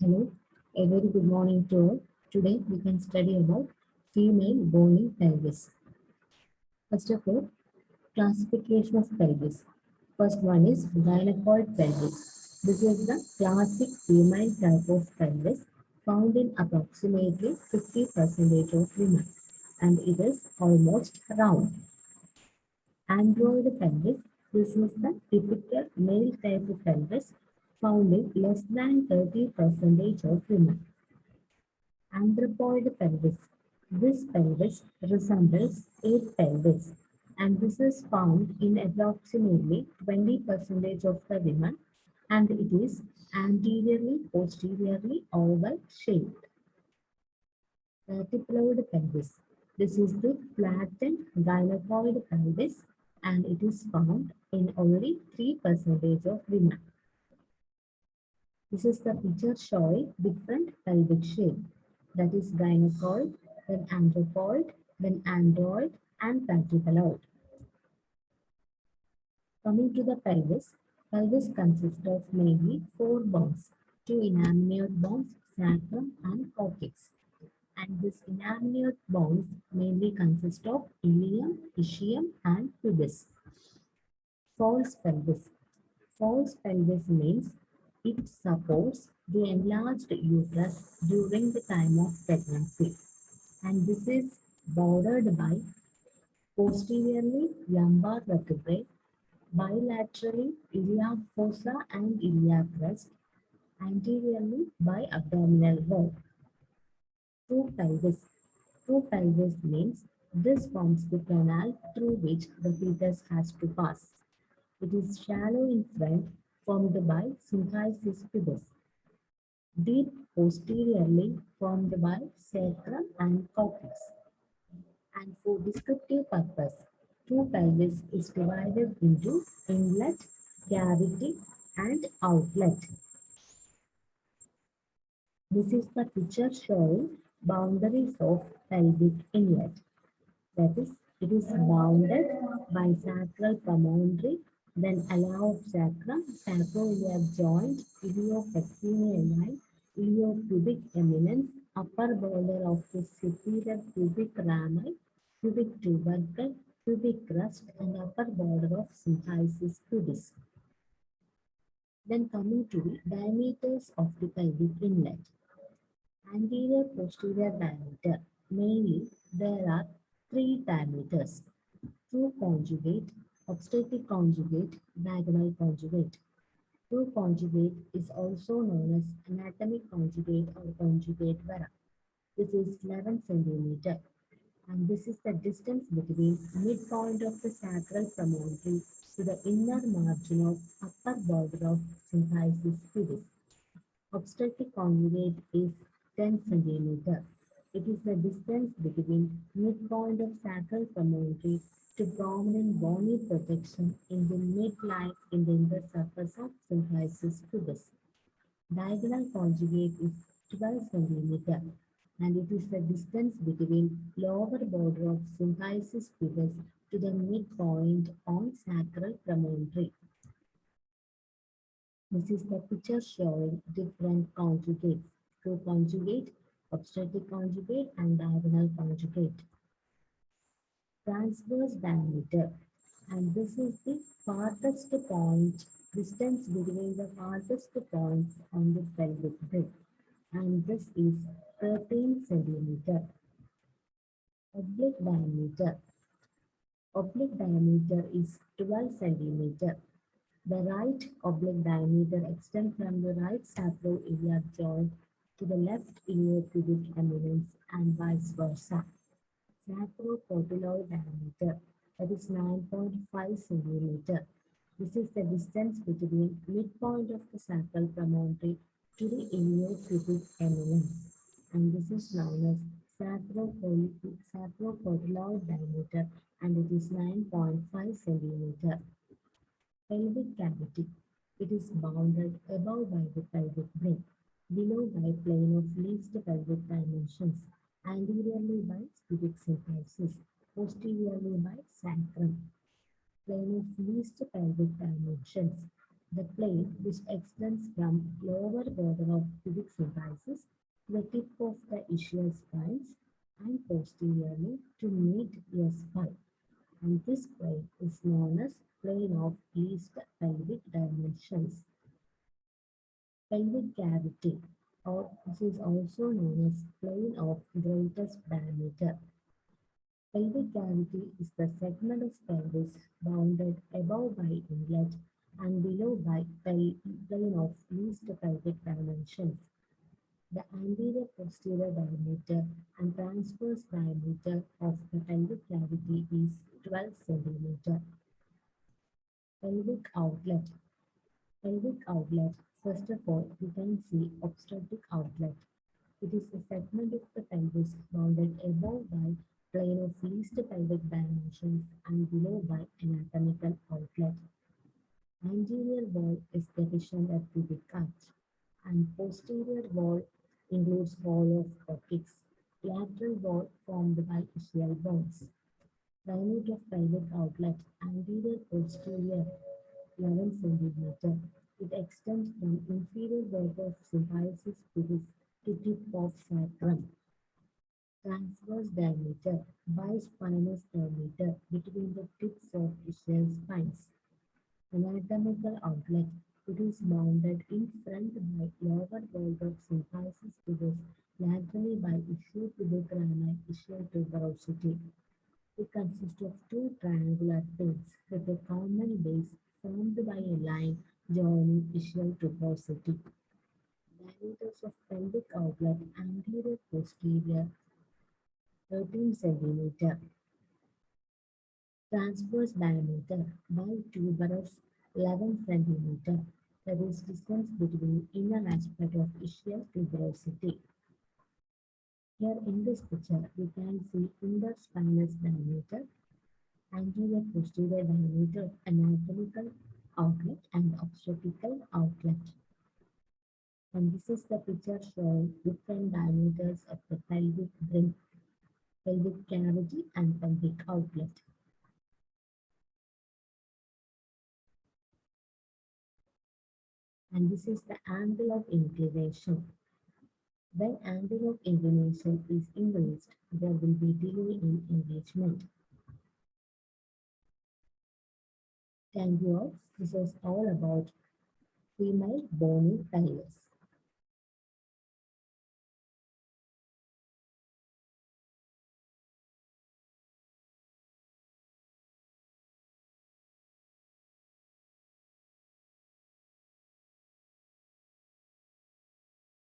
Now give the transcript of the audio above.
Hello, a very good morning to all. Today we can study about female bony pelvis. First of all, classification of pelvis. First one is gynecoid pelvis. This is the classic female type of pelvis found in approximately 50% of women, and it is almost round. Android pelvis. This is the typical male type of pelvis found in less than 30% of women. Anthropoid pelvis. This pelvis resembles a pelvis, and this is found in approximately 20% of the women, and it is anteriorly posteriorly oval shaped. Diploid pelvis. This is the flattened gynecoid pelvis, and it is found in only 3% of women. This is the picture showing different pelvic shape, that is gynecoid, then anthropoid, then android, and platypaloid. Coming to the pelvis, pelvis consists of mainly four bones, two inamioid bones, sacrum and coccyx. And this inamioid bones mainly consist of ilium, ischium, and pubis. False pelvis. False pelvis means it supports the enlarged uterus during the time of pregnancy, and this is bordered by posteriorly lumbar vertebrae, bilaterally iliac fossa and iliac crest, anteriorly by abdominal wall. True pelvis. True pelvis means this forms the canal through which the fetus has to pass. It is shallow in front, formed by symphysis pubis. Deep posteriorly, formed by sacrum and coccyx. And for descriptive purpose, true pelvis is divided into inlet, cavity, and outlet. This is the picture showing boundaries of pelvic inlet. That is, it is bounded by sacral promontory, then ala of sacrum, sacroiliac joint, iliopectineal line, iliopubic eminence, upper border of the superior pubic rami, pubic tubercle, pubic crust, and upper border of symphysis pubis. Then coming to the diameters of the pelvic inlet. Anterior posterior diameter. Mainly, there are three diameters: true conjugate, obstetric conjugate, diagonal conjugate. True conjugate is also known as anatomic conjugate or conjugate vara. This is 11 centimeter, and this is the distance between midpoint of the sacral promontory to the inner margin of upper border of symphysis pubis. Obstetric conjugate is 10 centimeter. It is the distance between midpoint of sacral promontory to prominent bony projection in the midline in the inner surface of symphysis pubis. Diagonal conjugate is 12 centimeter, and it is the distance between lower border of symphysis pubis to the midpoint on sacral promontory. This is the picture showing different conjugates: true conjugate, obstetric conjugate, and diagonal conjugate. Transverse diameter, and this is the farthest point, distance between the farthest points on the pelvic bed, and this is 13 centimeter. Oblique diameter. Oblique diameter is 12 centimeter. The right oblique diameter extends from the right sacroiliac joint to the left iliopubic eminence and vice versa. Sacropotiloid diameter, that is 9.5 centimeter. This is the distance between midpoint of the sacral promontory to the iliopubic eminence, and this is known as sacropotiloid diameter, and it is 9.5 centimeter. Pelvic cavity. It is bounded above by the pelvic brain, below by plane of least pelvic dimensions, anteriorly by pubic symphysis, posteriorly by sacrum. Plane of least pelvic dimensions. The plane, which extends from lower border of pubic symphysis to the tip of the ischial spines and posteriorly to meet your spine. And this plane is known as plane of least pelvic dimensions. Pelvic cavity, or this is also known as plane of greatest diameter. Pelvic cavity is the segment of pelvis bounded above by inlet and below by plane of least pelvic dimensions. The anterior posterior diameter and transverse diameter of the pelvic cavity is 12 centimeter. Pelvic outlet. Pelvic outlet. First of all, we can see obstetric outlet. It is a segment of the pelvis bounded above by plane of least pelvic dimensions and below by anatomical outlet. Anterior wall is deficient at pubic arch, and posterior wall includes wall of coccyx. Lateral wall formed by ischial bones. Diameter of pelvic outlet, anterior posterior 11 centimeter. It extends from inferior border of symphysis pubis to tip of sacrum. Transverse diameter, bispinous diameter between the tips of ischial spines. Anatomical outlet. It is bounded in front by lower border of symphysis pubis, laterally by ischial tuberculum ischial tuberosity. It consists of two triangular pins with a common base formed by a line joining ischial tuberosity. Diameters of pelvic outlet anterior posterior 13 centimeter. Transverse diameter by tuberous 11 centimeter. That is distance between inner aspect of ischial tuberosity. Here in this picture, we can see inner spinous diameter, anterior posterior diameter of anatomical outlet and obstetrical outlet. And this is the picture showing different diameters of the pelvic ring, pelvic cavity and pelvic outlet. And this is the angle of inclination. When angle of inclination is increased, there will be delay in engagement. Thank you all. This is all about female bony pelvis.